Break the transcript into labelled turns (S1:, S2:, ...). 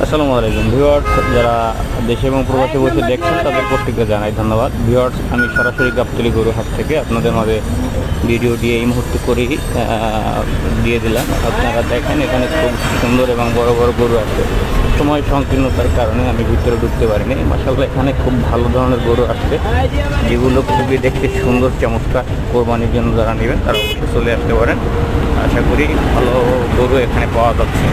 S1: আসসালামু আলাইকুম ভিউয়ার্স, যারা দেশে এবং প্রবাসে বসে দেখছেন তাদের প্রত্যেককে জানাই ধন্যবাদ। ভিউয়ার্স, আমি সরাসরি গাবতলী গরু হাট থেকে আপনাদের মাঝে ভিডিও দিয়ে এই মুহূর্তে করেই দিয়ে দিলাম। আপনারা দেখেন এখানে খুব সুন্দর এবং বড় বড় গরু আছে। সময় সংকীর্ণতার কারণে আমি ভিতরে ঢুকতে পারিনি। মাশাআল্লাহ এখানে খুব ভালো ধরনের গরু আসছে, যেগুলো খুবই দেখতে সুন্দর চমৎকার। কোরবানির জন্য যারা নেবেন তারা অবশ্যই চলে আসতে পারেন। আশা করি ভালো গরু এখানে পাওয়া যাচ্ছে।